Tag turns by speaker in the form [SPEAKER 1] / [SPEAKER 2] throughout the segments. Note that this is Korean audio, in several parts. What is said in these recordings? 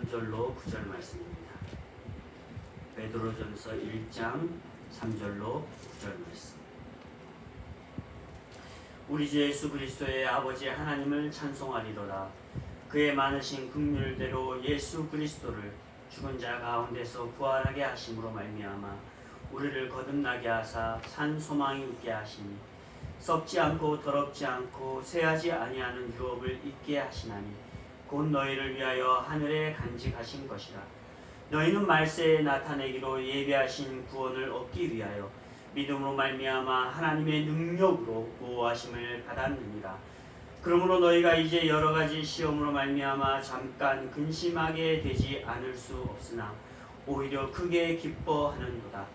[SPEAKER 1] 3절로 9절 말씀입니다. 베드로전서 1장 3절로 9절 말씀. 우리 주 예수 그리스도의 아버지 하나님을 찬송하리로다. 그의 많으신 긍휼대로 예수 그리스도를 죽은 자 가운데서 부활하게 하심으로 말미암아 우리를 거듭나게 하사 산 소망이 있게 하시니 썩지 않고 더럽지 않고 쇠하지 아니하는 유업을 있게 하시나니 곧 너희를 위하여 하늘에 간직하신 것이라. 너희는 말세에 나타내기로 예비하신 구원을 얻기 위하여 믿음으로 말미암아 하나님의 능력으로 구하심을 받았느니라. 그러므로 너희가 이제 여러 가지 시험으로 말미암아 잠깐 근심하게 되지 않을 수 없으나 오히려 크게 기뻐하는도다.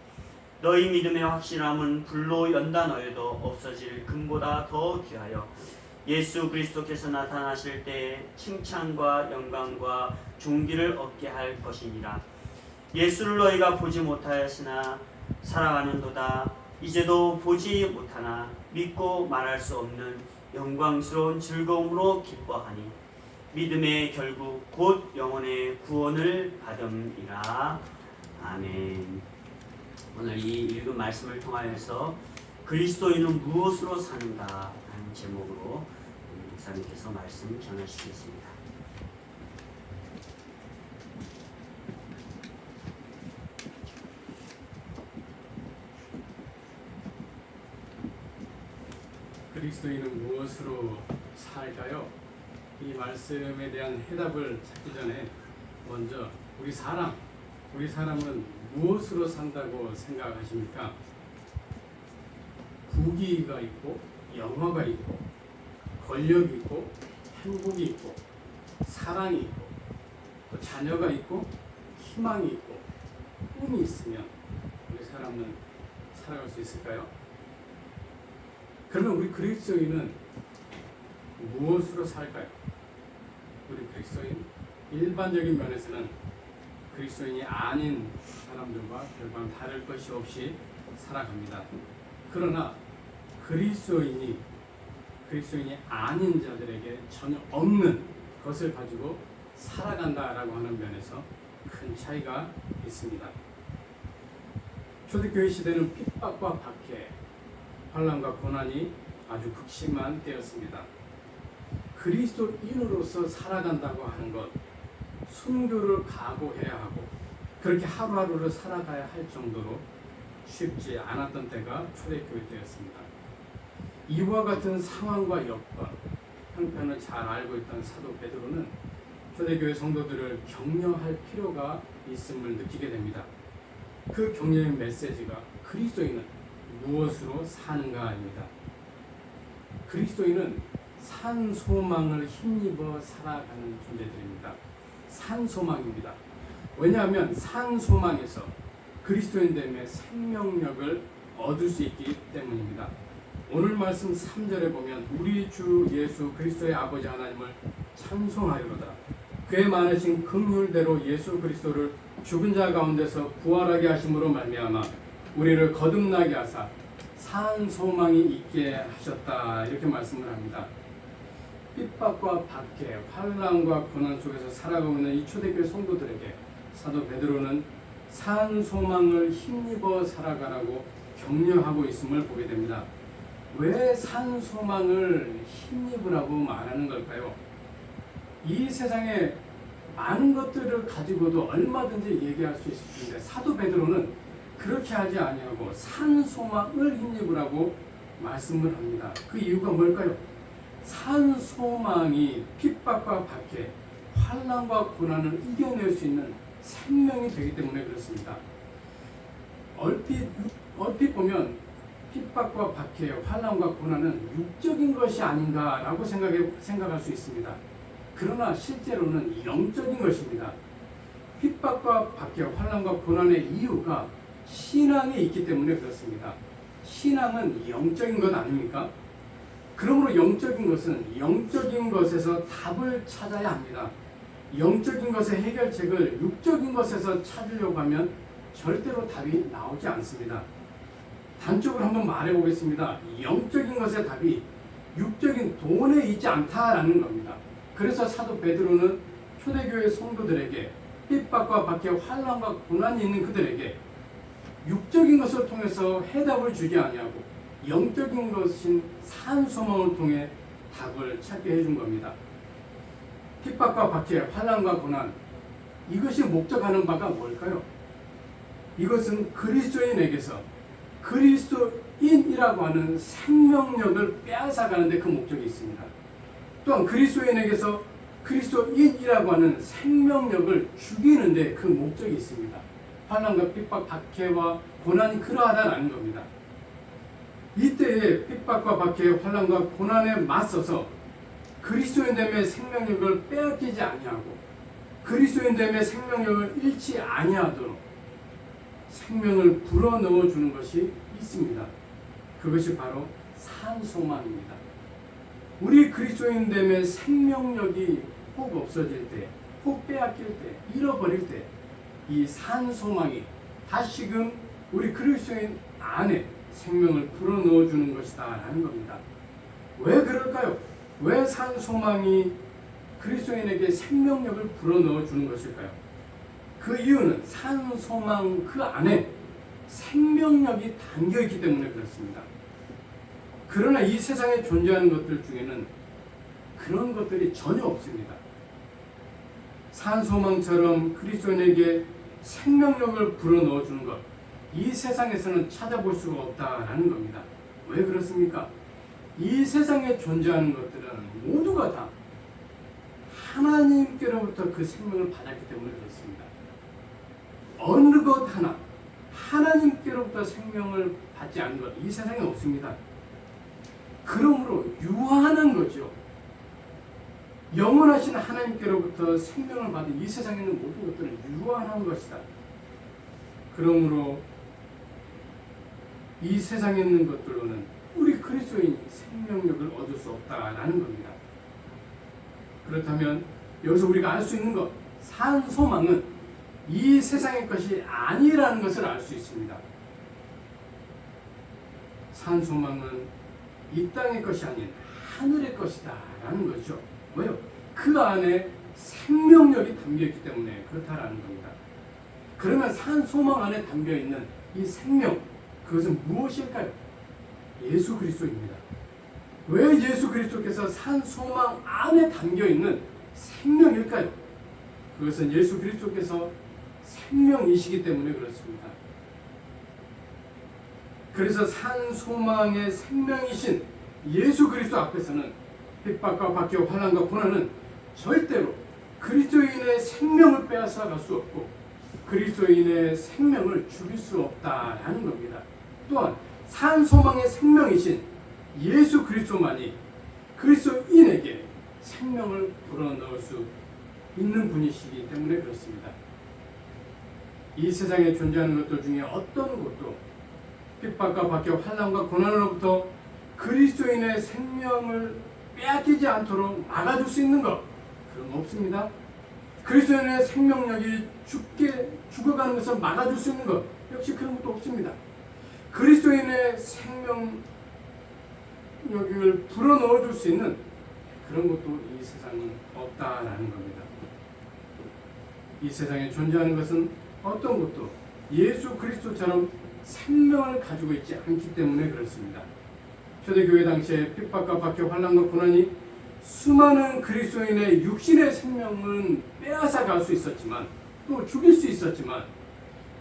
[SPEAKER 1] 너희 믿음의 확실함은 불로 연다 너희도 없어질 금보다 더 귀하여 예수 그리스도께서 나타나실 때에 칭찬과 영광과 존귀를 얻게 할 것이니라. 예수를 너희가 보지 못하였으나 사랑하는도다. 이제도 보지 못하나 믿고 말할 수 없는 영광스러운 즐거움으로 기뻐하니 믿음의 결국 곧 영혼의 구원을 받음이라. 아멘. 오늘 이 읽은 말씀을 통하여서 그리스도인은 무엇으로 사는가 하는 제목으로 목사님께서 말씀 전하시겠습니다.
[SPEAKER 2] 그리스도인은 무엇으로 살까요? 이 말씀에 대한 해답을 찾기 전에 먼저 우리 사람은 무엇으로 산다고 생각하십니까? 부귀가 있고 영화가 있고 권력이 있고 행복이 있고 사랑이 있고 또 자녀가 있고 희망이 있고 꿈이 있으면 우리 사람은 살아갈 수 있을까요? 그러면 우리 그리스도인은 무엇으로 살까요? 우리 그리스도인 일반적인 면에서는 그리스도인이 아닌 사람들과 별반 다를 것이 없이 살아갑니다. 그러나 그리스도인이 아닌 자들에게 전혀 없는 것을 가지고 살아간다라고 하는 면에서 큰 차이가 있습니다. 초대교회 시대는 핍박과 박해, 환난과 고난이 아주 극심한 때였습니다. 그리스도인으로서 살아간다고 하는 것, 순교를 각오해야 하고 그렇게 하루하루를 살아가야 할 정도로 쉽지 않았던 때가 초대교회 때였습니다. 이와 같은 상황과 여건, 형편을 잘 알고 있던 사도 베드로는 초대교회 성도들을 격려할 필요가 있음을 느끼게 됩니다. 그 격려의 메시지가 그리스도인은 무엇으로 사는가입니다. 그리스도인은 산 소망을 힘입어 살아가는 존재들입니다. 산 소망입니다. 왜냐하면 산 소망에서 그리스도인됨의 생명력을 얻을 수 있기 때문입니다. 오늘 말씀 3절에 보면 우리 주 예수 그리스도의 아버지 하나님을 찬송하리로다. 그의 많으신 긍휼대로 예수 그리스도를 죽은 자 가운데서 부활하게 하심으로 말미암아 우리를 거듭나게 하사 산 소망이 있게 하셨다. 이렇게 말씀을 합니다. 핍박과 박해, 환난과 고난 속에서 살아가고 있는 이 초대교회 성도들에게 사도 베드로는 산 소망을 힘입어 살아가라고 격려하고 있음을 보게 됩니다. 왜 산 소망을 힘입으라고 말하는 걸까요? 이 세상에 많은 것들을 가지고도 얼마든지 얘기할 수 있을 텐데 사도 베드로는 그렇게 하지 아니하고 산 소망을 힘입으라고 말씀을 합니다. 그 이유가 뭘까요? 산 소망이 핍박과 박해, 환난과 고난을 이겨낼 수 있는 생명이 되기 때문에 그렇습니다. 얼핏 보면 핍박과 박해, 환난과 고난은 육적인 것이 아닌가라고 생각할 수 있습니다. 그러나 실제로는 영적인 것입니다. 핍박과 박해, 환난과 고난의 이유가 신앙에 있기 때문에 그렇습니다. 신앙은 영적인 것 아닙니까? 그러므로 영적인 것은 영적인 것에서 답을 찾아야 합니다. 영적인 것의 해결책을 육적인 것에서 찾으려고 하면 절대로 답이 나오지 않습니다. 단적으로 한번 말해보겠습니다. 영적인 것의 답이 육적인 돈에 있지 않다라는 겁니다. 그래서 사도 베드로는 초대교회 성도들에게 핍박과 박해, 환난과 고난이 있는 그들에게 육적인 것을 통해서 해답을 주지 아니하고 영적인 것인 산 소망을 통해 답을 찾게 해준 겁니다. 핍박과 박해, 환난과 고난, 이것이 목적하는 바가 뭘까요? 이것은 그리스도인에게서 그리스도인이라고 하는 생명력을 빼앗아가는 데 그 목적이 있습니다. 또한 그리스도인에게서 그리스도인이라고 하는 생명력을 죽이는 데 그 목적이 있습니다. 환난과 핍박, 박해와 고난이 그러하다라는 겁니다. 이때에 핍박과 박해, 환난과 고난에 맞서서 그리스도인됨의 생명력을 빼앗기지 아니하고 그리스도인됨의 생명력을 잃지 아니하도록 생명을 불어넣어 주는 것이 있습니다. 그것이 바로 산소망입니다. 우리 그리스도인됨의 생명력이 혹 없어질 때, 혹 빼앗길 때, 잃어버릴 때 이 산소망이 다시금 우리 그리스도인 안에 생명을 불어넣어 주는 것이다 라는 겁니다. 왜 그럴까요? 왜 산소망이 그리스도인에게 생명력을 불어넣어 주는 것일까요? 그 이유는 산소망 그 안에 생명력이 담겨있기 때문에 그렇습니다. 그러나 이 세상에 존재하는 것들 중에는 그런 것들이 전혀 없습니다. 산소망처럼 그리스도인에게 생명력을 불어넣어 주는 것, 이 세상에서는 찾아볼 수가 없다라는 겁니다. 왜 그렇습니까? 이 세상에 존재하는 것들은 모두가 다 하나님께로부터 그 생명을 받았기 때문에 그렇습니다. 어느 것 하나 하나님께로부터 생명을 받지 않은 것, 이 세상에 없습니다. 그러므로 유한한 거죠. 영원하신 하나님께로부터 생명을 받은 이 세상에 있는 모든 것들은 유한한 것이다. 그러므로 이 세상에 있는 것들로는 우리 그리스도인이 생명력을 얻을 수 없다라는 겁니다. 그렇다면 여기서 우리가 알 수 있는 것, 산소망은 이 세상의 것이 아니라는 것을 알 수 있습니다. 산소망은 이 땅의 것이 아닌 하늘의 것이다 라는 거죠. 왜요? 그 안에 생명력이 담겨있기 때문에 그렇다라는 겁니다. 그러면 산소망 안에 담겨있는 이 생명, 그것은 무엇일까요? 예수 그리스도입니다. 왜 예수 그리스도께서 산소망 안에 담겨있는 생명일까요? 그것은 예수 그리스도께서 생명이시기 때문에 그렇습니다. 그래서 산소망의 생명이신 예수 그리스도 앞에서는 핍박과 박해와 환난과 고난은 절대로 그리스도인의 생명을 빼앗아갈 수 없고 그리스도인의 생명을 죽일 수 없다라는 겁니다. 또한 산소망의 생명이신 예수 그리스도만이 그리스도인에게 생명을 불어넣을 수 있는 분이시기 때문에 그렇습니다. 이 세상에 존재하는 것들 중에 어떤 것도 핍박과 박해와 환난과 고난으로부터 그리스도인의 생명을 빼앗기지 않도록 막아줄 수 있는 것, 그런 거 없습니다. 그리스도인의 생명력이 죽어가는 것을 막아줄 수 있는 것, 역시 그런 것도 없습니다. 그리스도인의 생명력을 불어넣어줄 수 있는 그런 것도 이 세상에 없다라는 겁니다. 이 세상에 존재하는 것은 어떤 것도 예수 그리스도처럼 생명을 가지고 있지 않기 때문에 그렇습니다. 초대교회 당시에 핍박과 박해, 환난과 고난이 수많은 그리스도인의 육신의 생명은 빼앗아 갈 수 있었지만 또 죽일 수 있었지만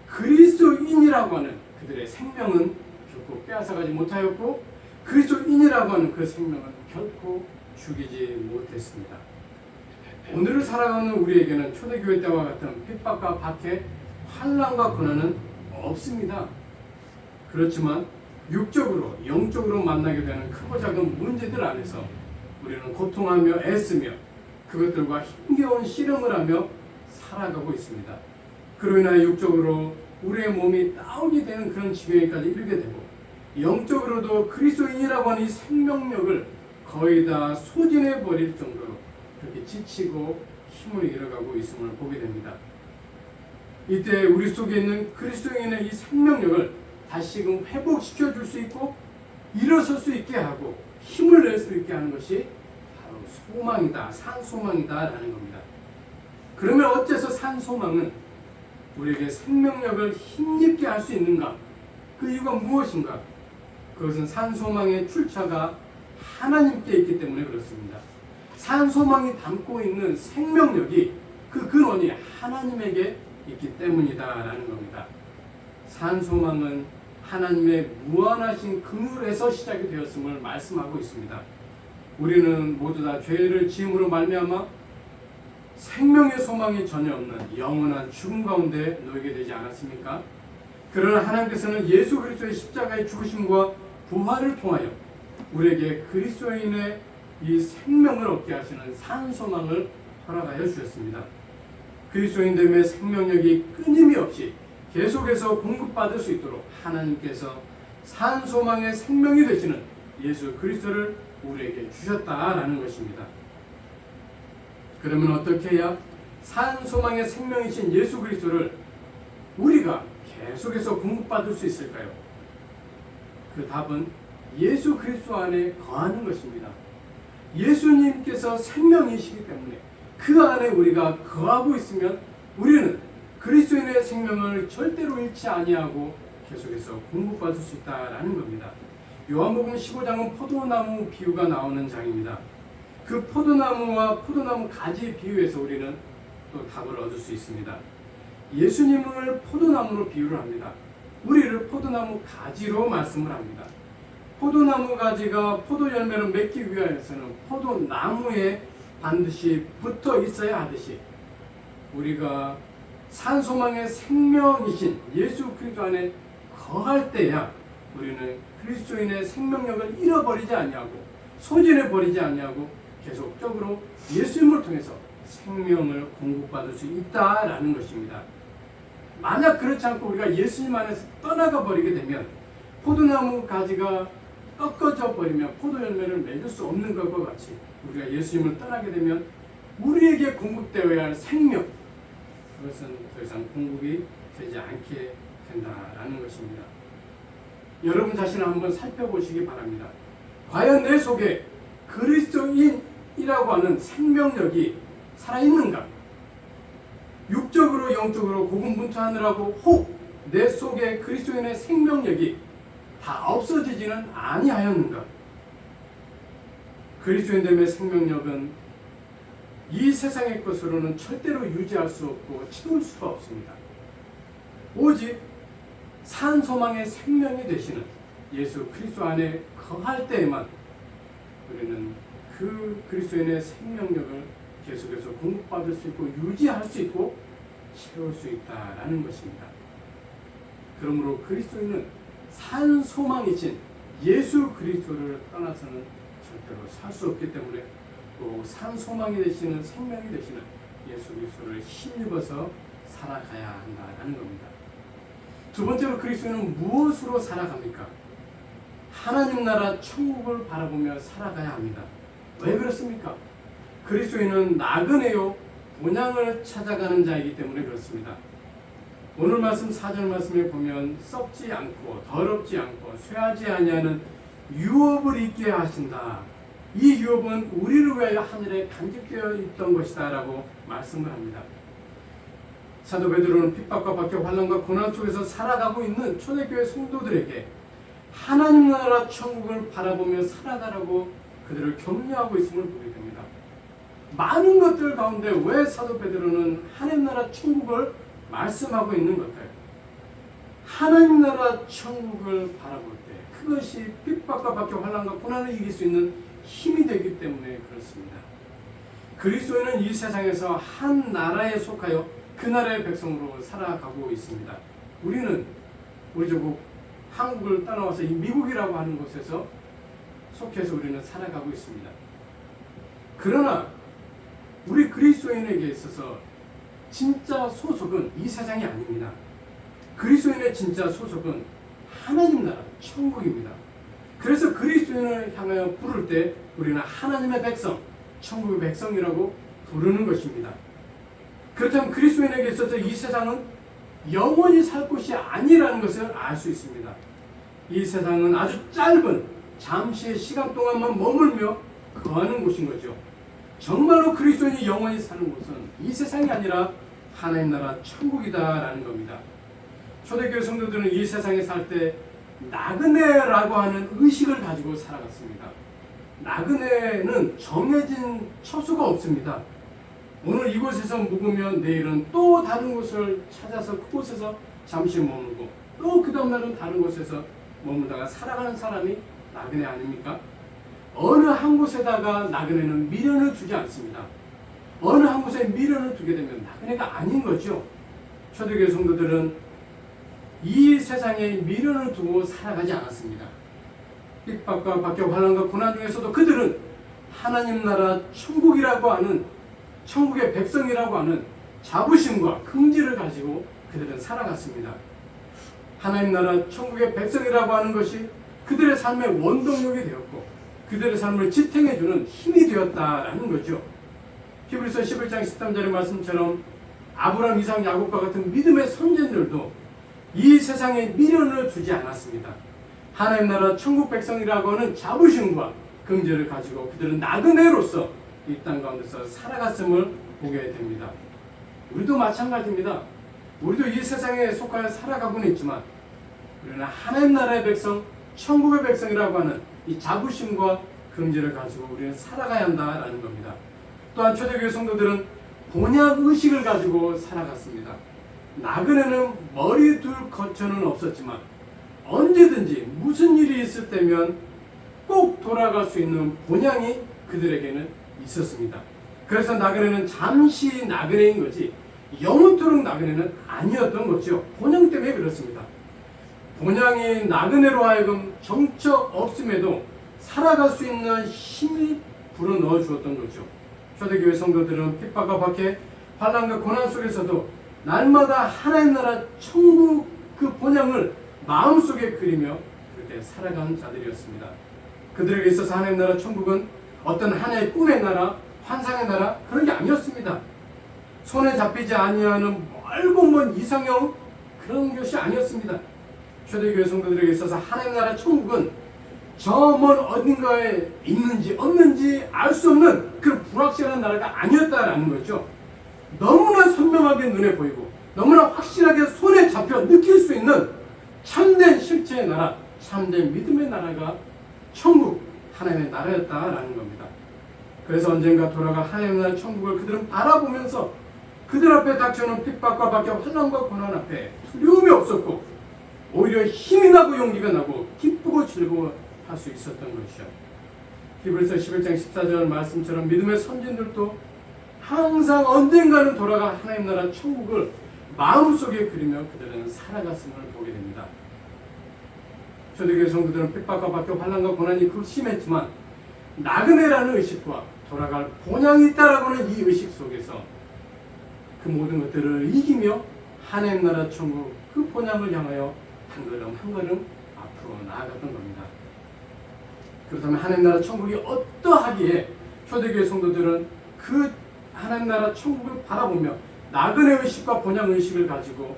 [SPEAKER 2] 그리스도인이라고 하는 그들의 생명은 결코 빼앗아가지 못하였고 그리스도인이라고 하는 그 생명은 결코 죽이지 못했습니다. 오늘을 살아가는 우리에게는 초대교회 때와 같은 핍박과 박해, 환난과 고난은 없습니다. 그렇지만 육적으로, 영적으로 만나게 되는 크고 작은 문제들 안에서 우리는 고통하며 애쓰며 그것들과 힘겨운 씨름을 하며 살아가고 있습니다. 그로 인하여 육적으로 우리의 몸이 다운이 되는 그런 지경에까지 이르게 되고 영적으로도 그리스도인이라고 하는 이 생명력을 거의 다 소진해 버릴 정도로 그렇게 지치고 힘을 잃어가고 있음을 보게 됩니다. 이때 우리 속에 있는 그리스도인의 이 생명력을 다시금 회복시켜 줄 수 있고 일어설 수 있게 하고 힘을 낼 수 있게 하는 것이 바로 소망이다, 산소망이다 라는 겁니다. 그러면 어째서 산 소망은 우리에게 생명력을 힘입게 할 수 있는가? 그 이유가 무엇인가? 그것은 산 소망의 출처가 하나님께 있기 때문에 그렇습니다. 산 소망이 담고 있는 생명력이 그 근원이 하나님에게 있기 때문이다라는 겁니다. 산 소망은 하나님의 무한하신 긍휼에서 시작이 되었음을 말씀하고 있습니다. 우리는 모두 다 죄를 지음으로 말미암아 생명의 소망이 전혀 없는 영원한 죽음 가운데 놓이게 되지 않았습니까? 그러나 하나님께서는 예수 그리스도의 십자가의 죽으심과 부활을 통하여 우리에게 그리스도인의 이 생명을 얻게 하시는 산 소망을 허락하여 주셨습니다. 그리스도인됨의 생명력이 끊임이 없이 계속해서 공급받을 수 있도록 하나님께서 산 소망의 생명이 되시는 예수 그리스도를 우리에게 주셨다라는 것입니다. 그러면 어떻게 해야 산 소망의 생명이신 예수 그리스도를 우리가 계속해서 공급받을 수 있을까요? 그 답은 예수 그리스도 안에 거하는 것입니다. 예수님께서 생명이시기 때문에 그 안에 우리가 거하고 있으면 우리는 그리스도인의 생명을 절대로 잃지 아니하고 계속해서 공급받을 수 있다라는 겁니다. 요한복음 15장은 포도나무 비유가 나오는 장입니다. 그 포도나무와 포도나무 가지 비유에서 우리는 또 답을 얻을 수 있습니다. 예수님을 포도나무로 비유를 합니다. 우리를 포도나무 가지로 말씀을 합니다. 포도나무 가지가 포도 열매를 맺기 위하여서는 포도나무에 반드시 붙어 있어야 하듯이 우리가 산소망의 생명이신 예수 그리스도 안에 거할 때야 우리는 그리스도인의 생명력을 잃어버리지 아니하고 소진해버리지 아니하고 계속적으로 예수님을 통해서 생명을 공급받을 수 있다라는 것입니다. 만약 그렇지 않고 우리가 예수님 안에서 떠나가 버리게 되면 포도나무 가지가 꺾어져 버리면 포도 열매를 맺을 수 없는 것과 같이 우리가 예수님을 떠나게 되면 우리에게 공급되어야 할 생명 그것은 더 이상 공급이 되지 않게 된다라는 것입니다. 여러분 자신을 한번 살펴보시기 바랍니다. 과연 내 속에 그리스도인이라고 하는 생명력이 살아있는가? 육적으로 영적으로 고군분투하느라고 혹 내 속에 그리스도인의 생명력이 다 없어지지는 아니하였는가? 그리스도인됨의 생명력은 이 세상의 것으로는 절대로 유지할 수 없고 채울 수가 없습니다. 오직 산 소망의 생명이 되시는 예수 그리스도 안에 거할 때에만 우리는 그 그리스도인의 생명력을 계속해서 공급받을 수 있고 유지할 수 있고 채울 수 있다라는 것입니다. 그러므로 그리스도인은 산 소망이신 예수 그리스도를 떠나서는 절대로 살 수 없기 때문에 또 산 소망이 되시는 생명이 되시는 예수 그리스도를 힘입어서 살아가야 한다는 겁니다. 두 번째로 그리스도인은 무엇으로 살아갑니까? 하나님 나라 천국을 바라보며 살아가야 합니다. 왜 그렇습니까? 그리스도인은 나그네요 본향을 찾아가는 자이기 때문에 그렇습니다. 오늘 말씀 4절 말씀에 보면 썩지 않고 더럽지 않고 쇠하지 아니하는 유업을 있게 하신다. 이 유업은 우리를 위하여 하늘에 간직되어 있던 것이다 라고 말씀을 합니다. 사도 베드로는 핍박과 박해 환난과 고난 속에서 살아가고 있는 초대교회 성도들에게 하나님 나라 천국을 바라보며 살아가라고 그들을 격려하고 있음을 보게 됩니다. 많은 것들 가운데 왜 사도 베드로는 하나님 나라 천국을 말씀하고 있는 걸까요? 하나님 나라 천국을 바라볼 때 그것이 핍박과 박해 환난과 고난을 이길 수 있는 힘이 되기 때문에 그렇습니다. 그리스도인은 이 세상에서 한 나라에 속하여 그 나라의 백성으로 살아가고 있습니다. 우리는 우리 조국 한국을 떠나와서 이 미국이라고 하는 곳에서 속해서 우리는 살아가고 있습니다. 그러나 우리 그리스도인에게 있어서 진짜 소속은 이 세상이 아닙니다. 그리스도인의 진짜 소속은 하나님 나라 천국입니다. 그래서 그리스도인을 향하여 부를 때 우리는 하나님의 백성, 천국의 백성이라고 부르는 것입니다. 그렇다면 그리스도인에게 있어서 이 세상은 영원히 살 곳이 아니라는 것을 알 수 있습니다. 이 세상은 아주 짧은 잠시의 시간 동안만 머물며 거하는 곳인 거죠. 정말로 그리스도인이 영원히 사는 곳은 이 세상이 아니라 하나님 나라 천국이다라는 겁니다. 초대교회 성도들은 이 세상에 살 때 나그네라고 하는 의식을 가지고 살아갔습니다. 나그네는 정해진 처수가 없습니다. 오늘 이곳에서 묵으면 내일은 또 다른 곳을 찾아서 그곳에서 잠시 머물고 또 그 다음날은 다른 곳에서 머물다가 살아가는 사람이 나그네 아닙니까? 어느 한 곳에다가 나그네는 미련을 두지 않습니다. 어느 한 곳에 미련을 두게 되면 나그네가 아닌 거죠. 초대교회 성도들은 이 세상에 미련을 두고 살아가지 않았습니다. 핍박과 박해, 환난과 고난 중에서도 그들은 하나님 나라 천국이라고 하는, 천국의 백성이라고 하는 자부심과 긍지를 가지고 그들은 살아갔습니다. 하나님 나라 천국의 백성이라고 하는 것이 그들의 삶의 원동력이 되었고 그들의 삶을 지탱해주는 힘이 되었다라는 거죠. 히브리서 11장 13절의 말씀처럼 아브라함, 이삭, 야곱과 같은 믿음의 선진들도 이 세상에 미련을 두지 않았습니다. 하나님 나라 천국 백성이라고 하는 자부심과 긍지를 가지고 그들은 나그네로서 이 땅 가운데서 살아갔음을 보게 됩니다. 우리도 마찬가지입니다. 우리도 이 세상에 속하여 살아가고는 있지만 우리는 하나님 나라의 백성, 천국의 백성이라고 하는 이 자부심과 긍지를 가지고 우리는 살아가야 한다라는 겁니다. 또한 초대교회 성도들은 본향 의식을 가지고 살아갔습니다. 나그네는 머리 둘 거처는 없었지만 언제든지 무슨 일이 있을 때면 꼭 돌아갈 수 있는 본향이 그들에게는 있었습니다. 그래서 나그네는 잠시 나그네인 거지 영원토록 나그네는 아니었던 거죠. 본향 때문에 그렇습니다. 본향이 나그네로 하여금 정처 없음에도 살아갈 수 있는 힘이 불어넣어 주었던 거죠. 초대교회 성도들은 핍박과 박해, 환난과 고난 속에서도 날마다 하나님 나라 천국 그 본향을 마음속에 그리며 그렇게 살아가는 자들이었습니다. 그들에게 있어서 하나님 나라 천국은 어떤 하나의 꿈의 나라, 환상의 나라 그런 게 아니었습니다. 손에 잡히지 아니하는 멀고 먼 이상형 그런 것이 아니었습니다. 초대교회 성도들에게 있어서 하나님 나라 천국은 저 먼 어딘가에 있는지 없는지 알 수 없는 그런 불확실한 나라가 아니었다라는 거죠. 너무나 선명하게 눈에 보이고 너무나 확실하게 손에 잡혀 느낄 수 있는 참된 실체의 나라, 참된 믿음의 나라가 천국, 하나님의 나라였다라는 겁니다. 그래서 언젠가 돌아가 하나님의 나라 천국을 그들은 바라보면서 그들 앞에 닥쳐오는 핍박과 박해, 환난과 고난 앞에 두려움이 없었고 오히려 힘이 나고 용기가 나고 기쁘고 즐거워할 수 있었던 것이죠. 히브리서 11장 14절 말씀처럼 믿음의 선진들도 항상 언젠가는 돌아가 하나님 나라 천국을 마음속에 그리며 그들은 살아갔음을 보게 됩니다. 초대교회 성도들은 핍박과 박해, 환난과 고난이 극심했지만 나그네라는 의식과 돌아갈 본향이 있다라고 하는 이 의식 속에서 그 모든 것들을 이기며 하나님 나라 천국 그 본향을 향하여 한 걸음 한 걸음 앞으로 나아갔던 겁니다. 그렇다면 하나님 나라 천국이 어떠하기에 초대교회 성도들은 그 하나님 나라 천국을 바라보며 나그네 의식과 본향 의식을 가지고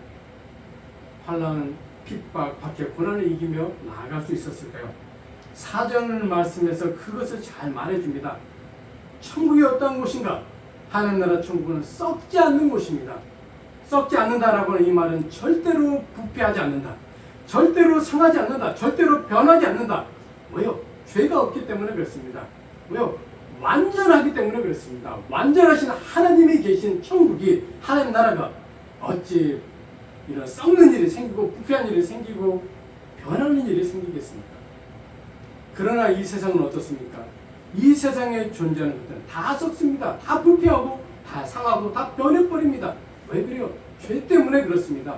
[SPEAKER 2] 환난, 핍박, 박해, 고난을 이기며 나아갈 수 있었을까요? 사전 말씀에서 그것을 잘 말해줍니다. 천국이 어떤 곳인가? 하나님 나라 천국은 썩지 않는 곳입니다. 썩지 않는다라고 하는 이 말은 절대로 부패하지 않는다. 절대로 상하지 않는다. 절대로 변하지 않는다. 왜요? 죄가 없기 때문에 그렇습니다. 왜요? 완전하기 때문에 그렇습니다. 완전하신 하나님이 계신 천국이, 하나님 나라가 어찌 이런 썩는 일이 생기고 부패한 일이 생기고 변하는 일이 생기겠습니까? 그러나 이 세상은 어떻습니까? 이 세상에 존재하는 것들은 다 썩습니다. 다 부패하고 다 상하고 다 변해버립니다. 왜 그래요? 죄 때문에 그렇습니다.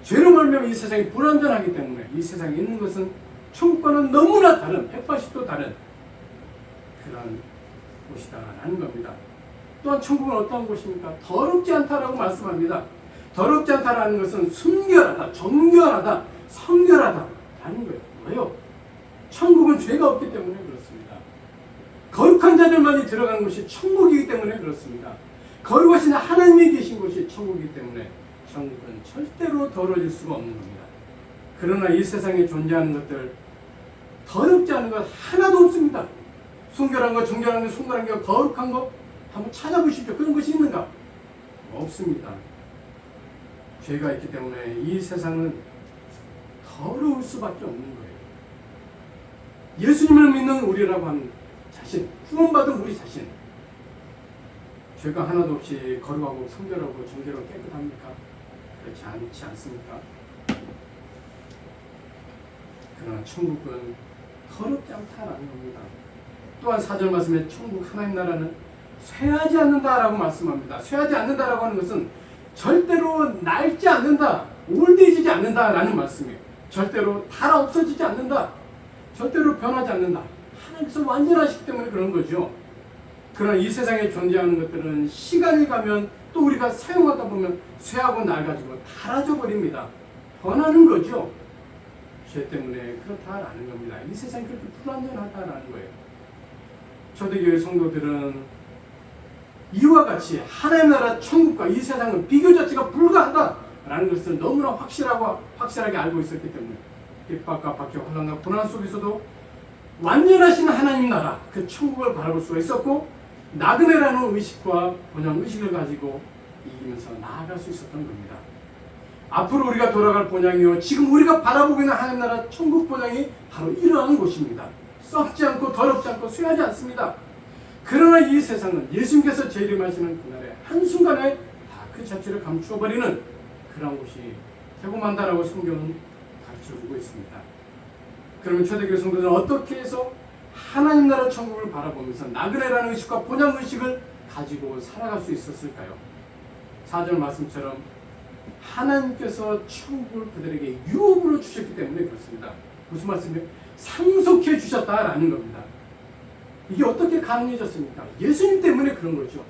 [SPEAKER 2] 죄로 말미암아 이 세상이 불완전하기 때문에 이 세상에 있는 것은 천국과는 너무나 다른 180도 다른 그런 곳이다라는 겁니다. 또한 천국은 어떠한 곳입니까? 더럽지 않다라고 말씀합니다. 더럽지 않다라는 것은 순결하다, 정결하다, 성결하다라는 거예요. 왜요? 천국은 죄가 없기 때문에 그렇습니다. 거룩한 자들만이 들어간 곳이 천국이기 때문에 그렇습니다. 거룩하신 하나님이 계신 곳이 천국이기 때문에 천국은 절대로 더러워질 수가 없는 겁니다. 그러나 이 세상에 존재하는 것들 더럽지 않은 것 하나도 없습니다. 순결한 것, 정결한 것, 순결한 것, 거룩한 것 한번 찾아보십시오. 그런 것이 있는가? 없습니다. 죄가 있기 때문에 이 세상은 더러울 수밖에 없는 거예요. 예수님을 믿는 우리라고 하는 자신, 구원받은 우리 자신, 죄가 하나도 없이 거룩하고 성결하고 정결하고 깨끗합니까? 그렇지 않지 않습니까? 그러나 천국은 더럽지 않다라는 겁니다. 또한 4절 말씀에 천국 하나님 나라는 쇠하지 않는다라고 말씀합니다. 쇠하지 않는다라고 하는 것은 절대로 낡지 않는다, 올드해지지 않는다라는 말씀이에요. 절대로 닳아 없어지지 않는다, 절대로 변하지 않는다. 하나님께서 완전하시기 때문에 그런 거죠. 그러나 이 세상에 존재하는 것들은 시간이 가면 또 우리가 사용하다 보면 쇠하고 낡아지고 닳아져 버립니다. 변하는 거죠. 죄 때문에 그렇다라는 겁니다. 이 세상이 그렇게 불완전하다라는 거예요. 초대교회 성도들은 이와 같이 하나님 나라 천국과 이 세상은 비교 자체가 불가하다라는 것을 너무나 확실하게 알고 있었기 때문에 핍박과 박해, 환난과 고난 속에서도 완전하신 하나님 나라 그 천국을 바라볼 수가 있었고, 나그네라는 의식과 본향 의식을 가지고 이기면서 나아갈 수 있었던 겁니다. 앞으로 우리가 돌아갈 본향이요, 지금 우리가 바라보고 있는 하나님 나라 천국 본향이 바로 이러한 곳입니다. 썩지 않고 더럽지 않고 쇠하지 않습니다. 그러나 이 세상은 예수님께서 재림하시는 그날에 한순간에 다 그 자체를 감추어버리는 그런 곳이 되고 만다라고 성경은 가르쳐주고 있습니다. 그러면 초대교회 성도들은 어떻게 해서 하나님 나라 천국을 바라보면서 나그네라는 의식과 본향 의식을 가지고 살아갈 수 있었을까요? 4절 말씀처럼 하나님께서 천국을 그들에게 유업으로 주셨기 때문에 그렇습니다. 무슨 말씀이에요? 상속해 주셨다라는 겁니다. 이게 어떻게 가능해졌습니까? 예수님 때문에 그런 거죠.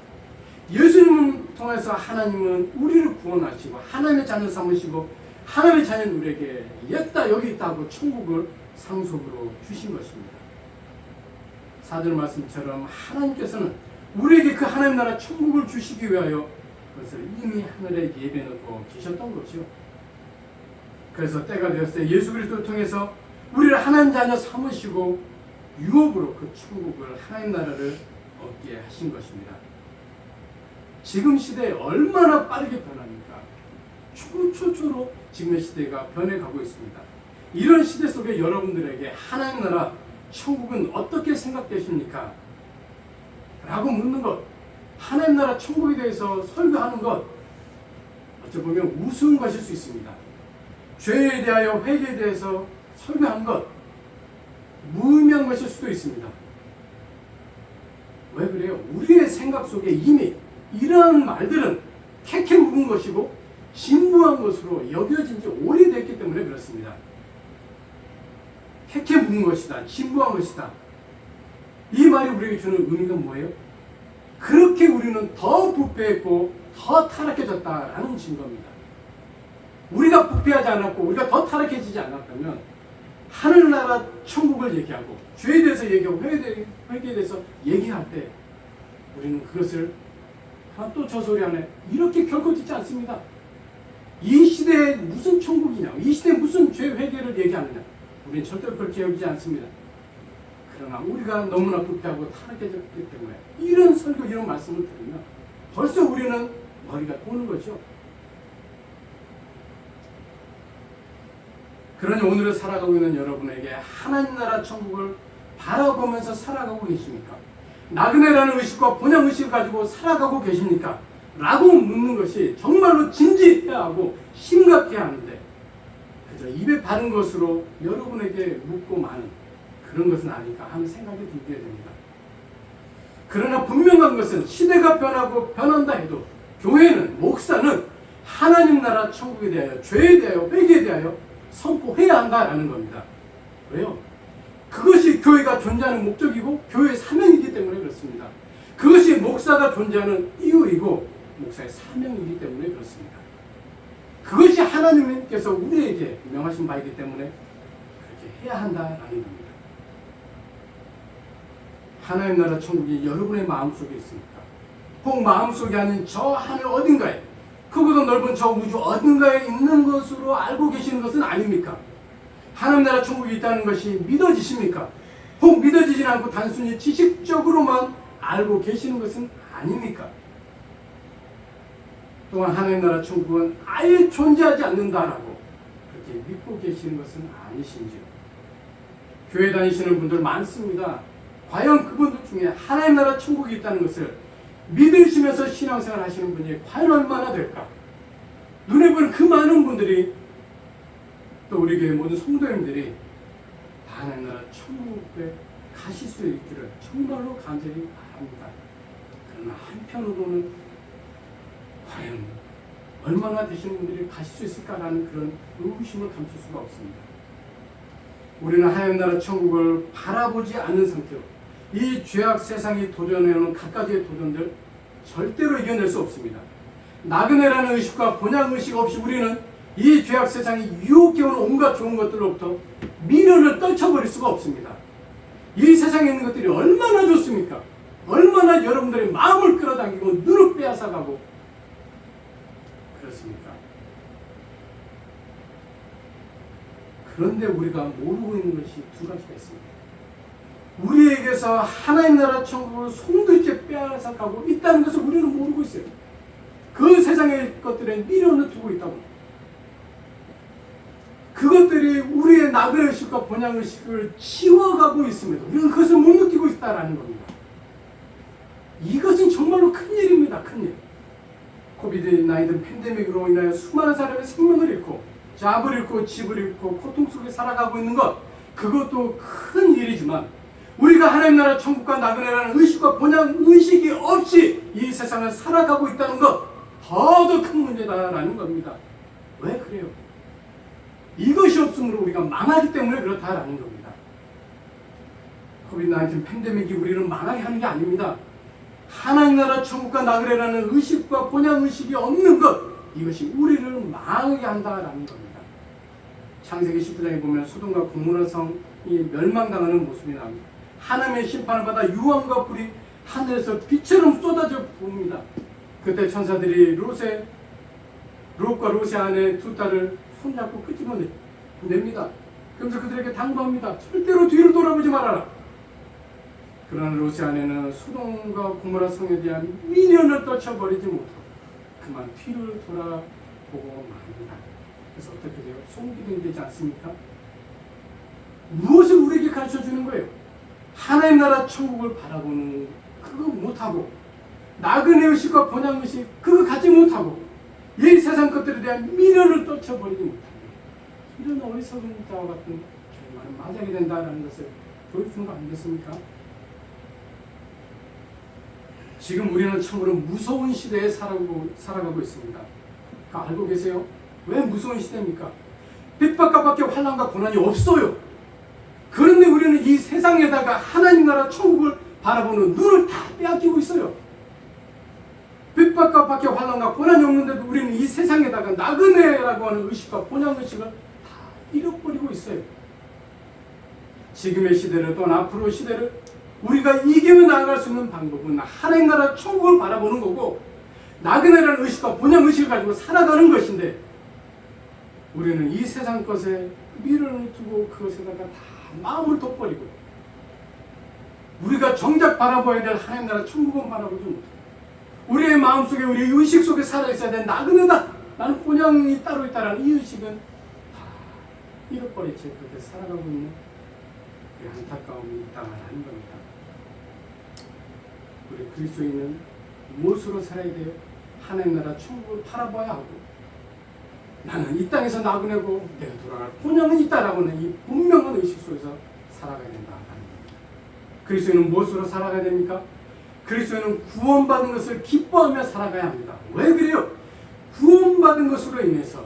[SPEAKER 2] 예수님을 통해서 하나님은 우리를 구원하시고 하나님의 자녀 삼으시고 하나님의 자녀는 우리에게 여기다 여기 있다 하고 천국을 상속으로 주신 것입니다. 4절 말씀처럼 하나님께서는 우리에게 그 하나님 나라 천국을 주시기 위하여 그것을 이미 하늘에 예비해 놓고 계셨던 거죠. 그래서 때가 되었을 때 예수 그리스도를 통해서 우리를 하나님 자녀 삼으시고 유업으로 그 천국을 하나님 나라를 얻게 하신 것입니다. 지금 시대에 얼마나 빠르게 변합니까? 초초초로 지금의 시대가 변해가고 있습니다. 이런 시대 속에 여러분들에게 하나님 나라 천국은 어떻게 생각되십니까? 라고 묻는 것, 하나님 나라 천국에 대해서 설교하는 것, 어찌 보면 우스운 것일 수 있습니다. 죄에 대하여 회개에 대해서 설교하는 것, 무의미한 것일 수도 있습니다. 왜 그래요? 우리의 생각 속에 이미 이러한 말들은 캐캐 묵은 것이고 진부한 것으로 여겨진 지 오래됐기 때문에 그렇습니다. 캐캐 묵은 것이다, 진부한 것이다. 이 말이 우리에게 주는 의미가 뭐예요? 그렇게 우리는 더 부패했고 더 타락해졌다라는 증거입니다. 우리가 부패하지 않았고 우리가 더 타락해지지 않았다면 하늘나라 천국을 얘기하고 죄에 대해서 얘기하고 회개에 대해서 얘기할 때 우리는 그것을 또 저 소리 안에 이렇게 결코 듣지 않습니다. 이 시대에 무슨 천국이냐, 이 시대에 무슨 죄 회개를 얘기하느냐, 우리는 절대로 그렇게 여기지 않습니다. 그러나 우리가 너무나 부패하고 타락해졌기 때문에 이런 설교, 이런 말씀을 들으면 벌써 우리는 머리가 도는 거죠. 그러니 오늘을 살아가고 있는 여러분에게 하나님 나라 천국을 바라보면서 살아가고 계십니까? 나그네라는 의식과 본향 의식을 가지고 살아가고 계십니까? 라고 묻는 것이 정말로 진지해야 하고 심각해야 하는데 그저 입에 바른 것으로 여러분에게 묻고 마는 그런 것은 아닐까 하는 생각이 들게 됩니다. 그러나 분명한 것은 시대가 변하고 변한다 해도 교회는, 목사는 하나님 나라 천국에 대하여, 죄에 대하여, 회개에 대하여 선포해야 한다라는 겁니다. 왜요? 그것이 교회가 존재하는 목적이고 교회의 사명이기 때문에 그렇습니다. 그것이 목사가 존재하는 이유이고 목사의 사명이기 때문에 그렇습니다. 그것이 하나님께서 우리에게 명하신 바이기 때문에 그렇게 해야 한다라는 겁니다. 하나님 나라 천국이 여러분의 마음속에 있습니까? 혹 마음속에 아닌 저 하늘 어딘가에, 크고도 넓은 저 우주 어딘가에 있는 것으로 알고 계시는 것은 아닙니까? 하나님 나라 천국이 있다는 것이 믿어지십니까? 혹 믿어지진 않고 단순히 지식적으로만 알고 계시는 것은 아닙니까? 또한 하나님 나라 천국은 아예 존재하지 않는다라고 그렇게 믿고 계시는 것은 아니신지요? 교회 다니시는 분들 많습니다. 과연 그분들 중에 하나님 나라 천국이 있다는 것을 믿으시면서 신앙생활 하시는 분이 과연 얼마나 될까? 눈에 보이는 그 많은 분들이 또 우리 교회 모든 성도님들이 다 하나님 나라 천국에 가실 수 있기를 정말로 간절히 바랍니다. 그러나 한편으로는 과연 얼마나 되시는 분들이 가실 수 있을까라는 그런 의구심을 감출 수가 없습니다. 우리는 하나님 나라 천국을 바라보지 않는 상태로 이 죄악 세상이 도전해오는 갖가지의 도전들 절대로 이겨낼 수 없습니다. 나그네라는 의식과 본향의식 없이 우리는 이 죄악 세상이 유혹해오는 온갖 좋은 것들로부터 미련을 떨쳐버릴 수가 없습니다. 이 세상에 있는 것들이 얼마나 좋습니까? 얼마나 여러분들의 마음을 끌어당기고 눈을 빼앗아가고 그렇습니까? 그런데 우리가 모르고 있는 것이 두 가지가 있습니다. 우리에게서 하나님 나라 천국을 송두리째 빼앗아가고 있다는 것을 우리는 모르고 있어요. 그 세상의 것들에 미련을 두고 있다고. 그것들이 우리의 나그네의식과 본향의식을 치워가고 있습니다. 우리는 그것을 못 느끼고 있다는 겁니다. 이것은 정말로 큰일입니다. 큰일. 코비드-19 팬데믹으로 인하여 수많은 사람의 생명을 잃고 잡을 잃고 집을 잃고 고통 속에 살아가고 있는 것, 그것도 큰 일이지만 우리가 하나님 나라 천국과 나그네라는 의식과 본향의식이 없이 이 세상을 살아가고 있다는 것, 더더 큰 문제다라는 겁니다. 왜 그래요? 이것이 없으므로 우리가 망하기 때문에 그렇다라는 겁니다. 코비드-19 팬데믹이 우리를 망하게 하는 게 아닙니다. 하나님 나라 천국과 나그네라는 의식과 본향의식이 없는 것, 이것이 우리를 망하게 한다라는 겁니다. 창세기 19장에 보면 소돔과 고모라 성이 멸망당하는 모습이 나옵니다. 하나님의 심판을 받아 유황과 불이 하늘에서 빛처럼 쏟아져 부읍니다. 그때 천사들이 롯과 롯의 아내 두 딸을 손잡고 끄집어냅니다. 그러면서 그들에게 당부합니다. 절대로 뒤를 돌아보지 말아라. 그러나 롯의 아내는 소돔과 고모라 성에 대한 미련을 떨쳐버리지 못하고 그만 뒤를 돌아보고 맙니다. 그래서 어떻게 돼요? 송기둥이 되지 않습니까? 무엇을 우리에게 가르쳐주는 거예요? 하나님 나라 천국을 바라보는 그거 못하고 나그네의식과 본향의식 그거 갖지 못하고 이 세상 것들에 대한 미련을 떨쳐버리지 못합니다. 이런 어리석은 자와 같은 결말은 맞아야 된다는 것을 보여주는 거 아니겠습니까? 지금 우리는 참으로 무서운 시대에 살아가고 있습니다. 알고 계세요? 왜 무서운 시대입니까? 핍박과 밖에 환난과 고난이 없어요. 그런데 우리는 이 세상에다가 하나님 나라 천국을 바라보는 눈을 다 빼앗기고 있어요. 핍박과 밖에 환난과 고난이 없는데도 우리는 이 세상에다가 나그네라고 하는 의식과 본향의식을 다 잃어버리고 있어요. 지금의 시대를 또는 앞으로의 시대를 우리가 이기며 나아갈 수 있는 방법은 하나님 나라 천국을 바라보는 거고 나그네라는 의식과 본향의식을 가지고 살아가는 것인데 우리는 이 세상 것에 미련을 두고 그것에다가 다 마음을 돋버리고 우리가 정작 바라봐야 될 하나님 나라 천국은 바라보지 못해요. 우리의 마음속에 우리의 의식 속에 살아있어야 될 나그네다. 나는 본향이 따로 있다라는 이 의식은 다 잃어버린 채 그렇게 살아가고 있는 그 안타까움이 있다라는 겁니다. 우리 그리스도인은 무엇으로 살아야 돼요? 하나님 나라 천국을 바라봐야 하고 나는 이 땅에서 나그네고 내가 돌아갈 본향은 있다라고는 이 분명한 의식 속에서 살아가야 된다라는 겁니다. 그리스도인은 무엇으로 살아가야 됩니까? 그리스도인은 구원받은 것을 기뻐하며 살아가야 합니다. 왜 그래요? 구원받은 것으로 인해서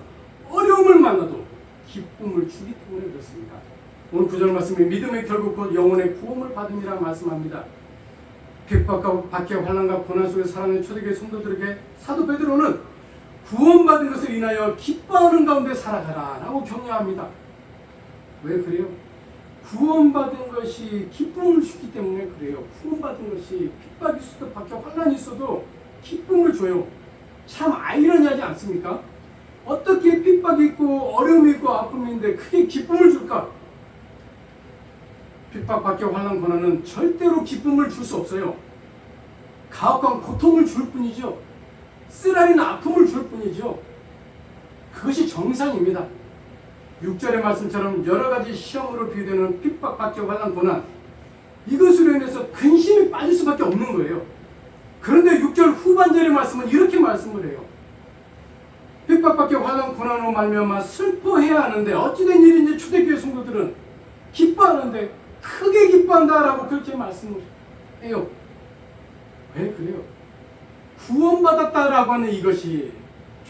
[SPEAKER 2] 어려움을 만나도 기쁨을 주기 때문에 그렇습니다. 오늘 구절 말씀에 믿음의 결국 곧 영혼의 구원을 받음이라 말씀합니다. 핍박과 박해와 환난과 고난 속에 살아가는 초대교회 성도들에게 사도 베드로는 구원받은 것을 인하여 기뻐하는 가운데 살아가라 라고 격려합니다. 왜 그래요? 구원받은 것이 기쁨을 주기 때문에 그래요. 구원받은 것이 핍박이 있어도 박해와 환난이 있어도 기쁨을 줘요. 참 아이러니하지 않습니까? 어떻게 핍박이 있고 어려움이 있고 아픔이 있는데 크게 기쁨을 줄까? 핍박, 박해와 환난, 고난은 절대로 기쁨을 줄 수 없어요. 가혹한 고통을 줄 뿐이죠. 쓰라린 아픔을 줄 뿐이죠. 그것이 정상입니다. 6절의 말씀처럼 여러 가지 시험으로 비유되는 핍박, 박해, 환난, 고난, 이것으로 인해서 근심에 빠질 수밖에 없는 거예요. 그런데 6절 후반절의 말씀은 이렇게 말씀을 해요. 핍박, 박해, 환난, 고난으로 말미암아 슬퍼해야 하는데 어찌된 일인지 초대교회 성도들은 기뻐하는데 크게 기뻐한다라고 그렇게 말씀을 해요. 왜 그래요? 구원받았다라고 하는 이것이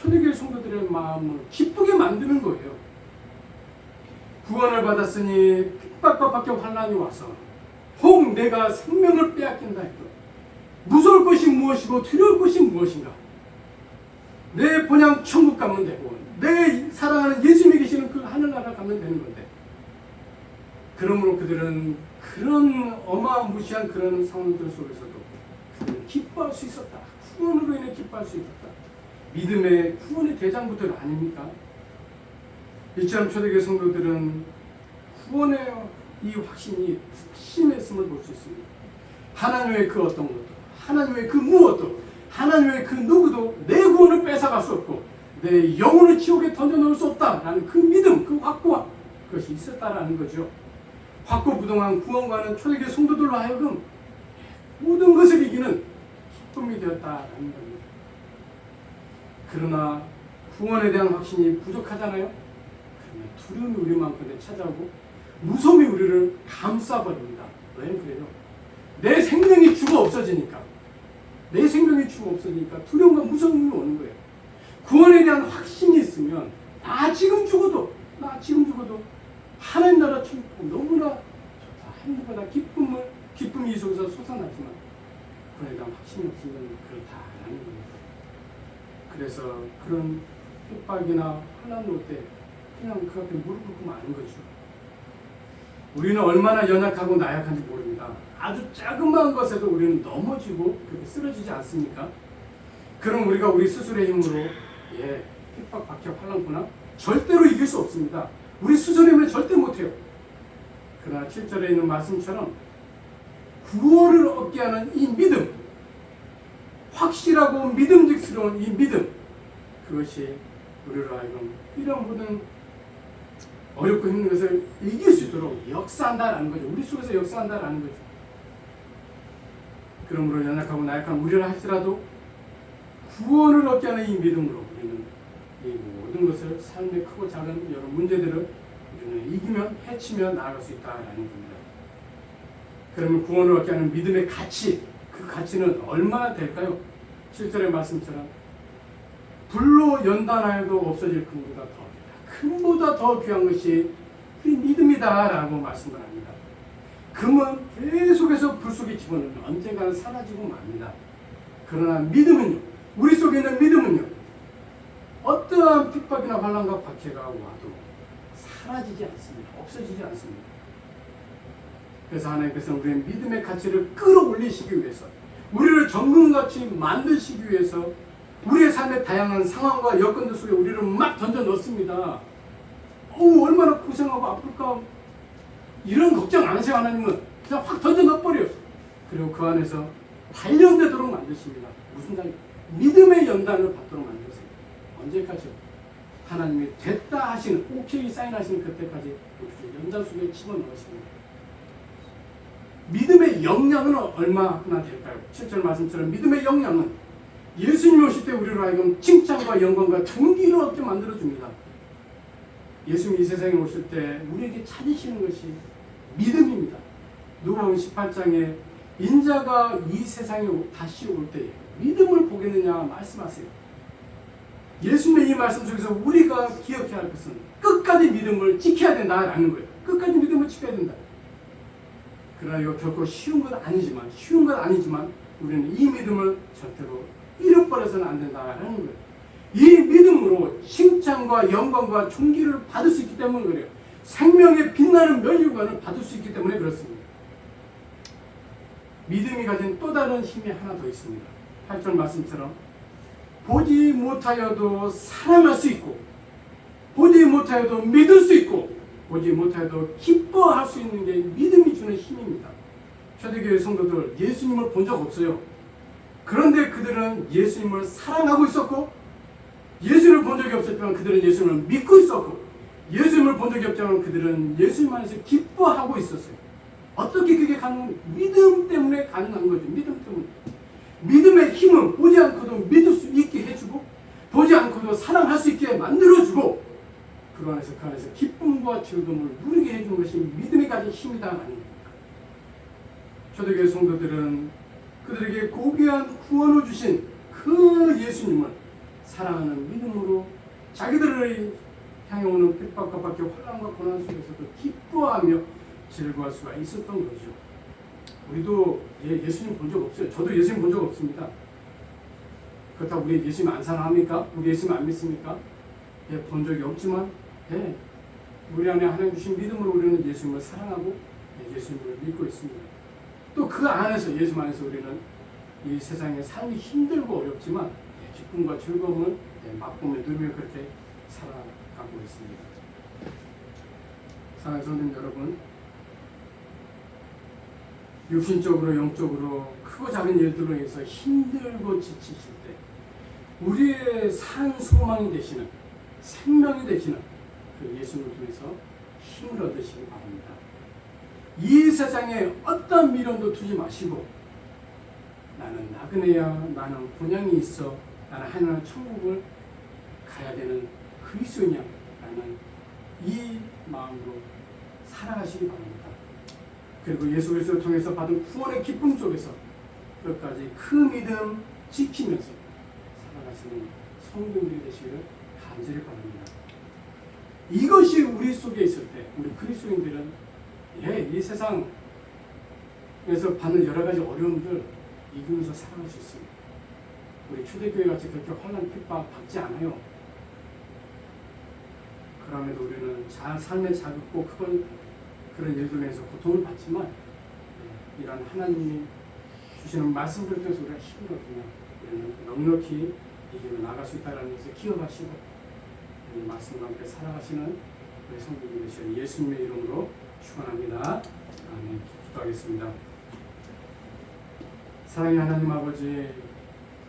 [SPEAKER 2] 초대교회 성도들의 마음을 기쁘게 만드는 거예요. 구원을 받았으니 핍박과 박해 환난이 와서 혹 내가 생명을 빼앗긴다 해도 무서울 것이 무엇이고 두려울 것이 무엇인가? 내 본향 천국 가면 되고 내 사랑하는 예수님이 계시는 그 하늘나라 가면 되는 건데, 그러므로 그들은 그런 어마무시한 그런 상황들 속에서도 그들은 기뻐할 수 있었다. 구원으로 인해 기뻐할 수 있었다. 믿음의 구원의 대장부터 아닙니까? 이처럼 초대교회 성도들은 구원의 이 확신이 심했음을 볼 수 있습니다. 하나님의 그 어떤 것도, 하나님의 그 무엇도, 하나님의 그 누구도 내 구원을 뺏어갈 수 없고 내 영혼을 지옥에 던져놓을 수 없다라는 그 믿음, 그 확고한 것이 있었다라는 거죠. 확고부동한 구원과는 초대교회 성도들로 하여금 모든 것을 이기는 기쁨이 되었다라는 겁니다. 그러나 구원에 대한 확신이 부족하잖아요. 그러면 두려움이 우리 마음속에 찾아오고 무서움이 우리를 감싸버립니다. 왜 그래요? 내 생명이 죽어 없어지니까. 내 생명이 죽어 없어지니까 두려움과 무서움이 오는 거예요. 구원에 대한 확신이 있으면 나 지금 죽어도 하나님 나라 천국 너무나 좋다. 행복하다. 기쁨이 이 속에서 솟아나지만 구원에 대한 확신이 없으면 그렇다라는 겁니다. 그래서 그런 핍박이나 환난 올 때 그냥 그 앞에 무릎 꿇고 마는 거죠. 우리는 얼마나 연약하고 나약한지 모릅니다. 아주 작은 것에도 우리는 넘어지고 그렇게 쓰러지지 않습니까? 그럼 우리가 우리 스스로의 힘으로 핍박, 박해, 환난, 고난 절대로 이길 수 없습니다. 우리 스스로의 힘으로 절대 못해요. 그러나 7절에 있는 말씀처럼 구원을 얻게 하는 이 믿음, 확실하고 믿음직스러운 이 믿음, 그것이 우리로 하여금 이런 모든 어렵고 힘든 것을 이길 수 있도록 역사한다라는 거죠. 우리 속에서 역사한다라는 거죠. 그러므로 연약하고 나약한 우리를 할지라도 구원을 얻게 하는 이 믿음으로 우리는 이 모든 것을 삶의 크고 작은 여러 문제들을 우리는 이기면 해치며 나아갈 수 있다라는 겁니다. 그러면 구원을 얻게 하는 믿음의 가치, 그 가치는 얼마나 될까요? 7절의 말씀처럼 불로 연단하여도 없어질 금보다 더 금보다 더 귀한 것이 그 믿음이다라고 말씀을 합니다. 금은 계속해서 불 속에 집어넣으면 언젠가는 사라지고 맙니다. 그러나 믿음은요, 우리 속에 있는 믿음은요, 어떠한 핍박이나 환난과 박해가 와도 사라지지 않습니다. 없어지지 않습니다. 그래서 하나님께서는 우리의 믿음의 가치를 끌어올리시기 위해서, 우리를 정금같이 만드시기 위해서 우리의 삶의 다양한 상황과 여건들 속에 우리를 막 던져 넣습니다. 얼마나 고생하고 아플까? 이런 걱정 안 하세요. 하나님은 그냥 확 던져 넣어버려요. 그리고 그 안에서 단련되도록 만드십니다. 무슨 단? 믿음의 연단을 받도록 만드세요. 언제까지요? 하나님이 됐다 하시는, 오케이 사인하시는 그때까지 연단 속에 집어넣으십니다. 믿음의 영향은 얼마나 될까요? 7절 말씀처럼 믿음의 영향은 예수님이 오실 때 우리로 하여금 칭찬과 영광과 존귀를 얻게 만들어줍니다. 예수님이 이 세상에 오실 때 우리에게 찾으시는 것이 믿음입니다. 누가복음 18장에 인자가 이 세상에 다시 올 때 믿음을 보겠느냐 말씀하세요. 예수님의 이 말씀 속에서 우리가 기억해야 할 것은 끝까지 믿음을 지켜야 된다라는 거예요. 끝까지 믿음을 지켜야 된다. 그러나 이거 결코 쉬운 건 아니지만 우리는 이 믿음을 절대로 잃어버려서는 안 된다라는 거예요. 이 믿음으로 칭찬과 영광과 존귀를 받을 수 있기 때문에 그래요. 생명의 빛나는 면류관을 받을 수 있기 때문에 그렇습니다. 믿음이 가진 또 다른 힘이 하나 더 있습니다. 8절 말씀처럼 보지 못하여도 사랑할 수 있고, 보지 못하여도 믿을 수 있고, 보지 못하여도 기뻐할 수 있는 게 믿음이 주는 힘입니다. 초대교회 성도들 예수님을 본 적 없어요. 그런데 그들은 예수님을 사랑하고 있었고, 예수님을 본 적이 없었지만 그들은 예수님을 믿고 있었고, 예수님을 본 적이 없지만 그들은 예수님 안에서 기뻐하고 있었어요. 어떻게 그게 가능한? 믿음 때문에 가능한 거죠. 믿음 때문에. 믿음의 힘은 보지 않고도 믿을 수 있게 해주고, 보지 않고도 사랑할 수 있게 만들어주고, 그 안에서 기쁨과 즐거움을 누리게 해주는 것이 믿음이 가진 힘이다라는 겁니다. 초대교회 성도들은 그들에게 고귀한 구원을 주신 그 예수님을 사랑하는 믿음으로 자기들을 향해 오는 핍박과 박해, 환난과 고난 속에서도 기뻐하며 즐거워할 수가 있었던 거죠. 우리도 예수님 본 적 없어요. 저도 예수님 본 적 없습니다. 그렇다고 우리 예수님 안 사랑합니까? 우리 예수님 안 믿습니까? 본 적이 없지만 우리 안에 하나님 주신 믿음으로 우리는 예수님을 사랑하고 예수님을 믿고 있습니다. 또 그 안에서, 예수 안에서 우리는 이 세상에 삶이 힘들고 어렵지만 기쁨과 즐거움을 맛보며 누리며 그렇게 살아가고 있습니다. 사랑하는 성도님 여러분, 육신적으로 영적으로 크고 작은 일들로 인해서 힘들고 지치실 때 우리의 산 소망이 되시는, 생명이 되시는 그 예수님을 통해서 힘을 얻으시기 바랍니다. 이 세상에 어떤 미련도 두지 마시고, 나는 나그네야, 나는 본향이 있어, 나는 하나님 천국을 가야 되는 그리스도냐, 라는 이 마음으로 살아가시기 바랍니다. 그리고 예수 그리스도를 통해서 받은 구원의 기쁨 속에서 끝까지 그 믿음 지키면서 살아가시는 성도들이 되시기를 간절히 바랍니다. 이것이 우리 속에 있을 때 우리 그리스도인들은 이 세상에서 받는 여러 가지 어려움들 이기면서 살아갈 수 있습니다. 우리 초대교회 같이 그렇게 환난 핍박 받지 않아요. 그럼에도 우리는 삶의 작고 그런 일들로 해서 고통을 받지만 이런 하나님이 주시는 말씀들을 통해서 우리가 힘을 얻으면 우리는 넉넉히 이기며 나갈 수 있다는 것을 기억하시고 이 말씀과 함께 살아가시는 우리 성도님이 되시는 예수님의 이름으로 축원합니다. 아멘. 기도하겠습니다. 사랑의 하나님 아버지,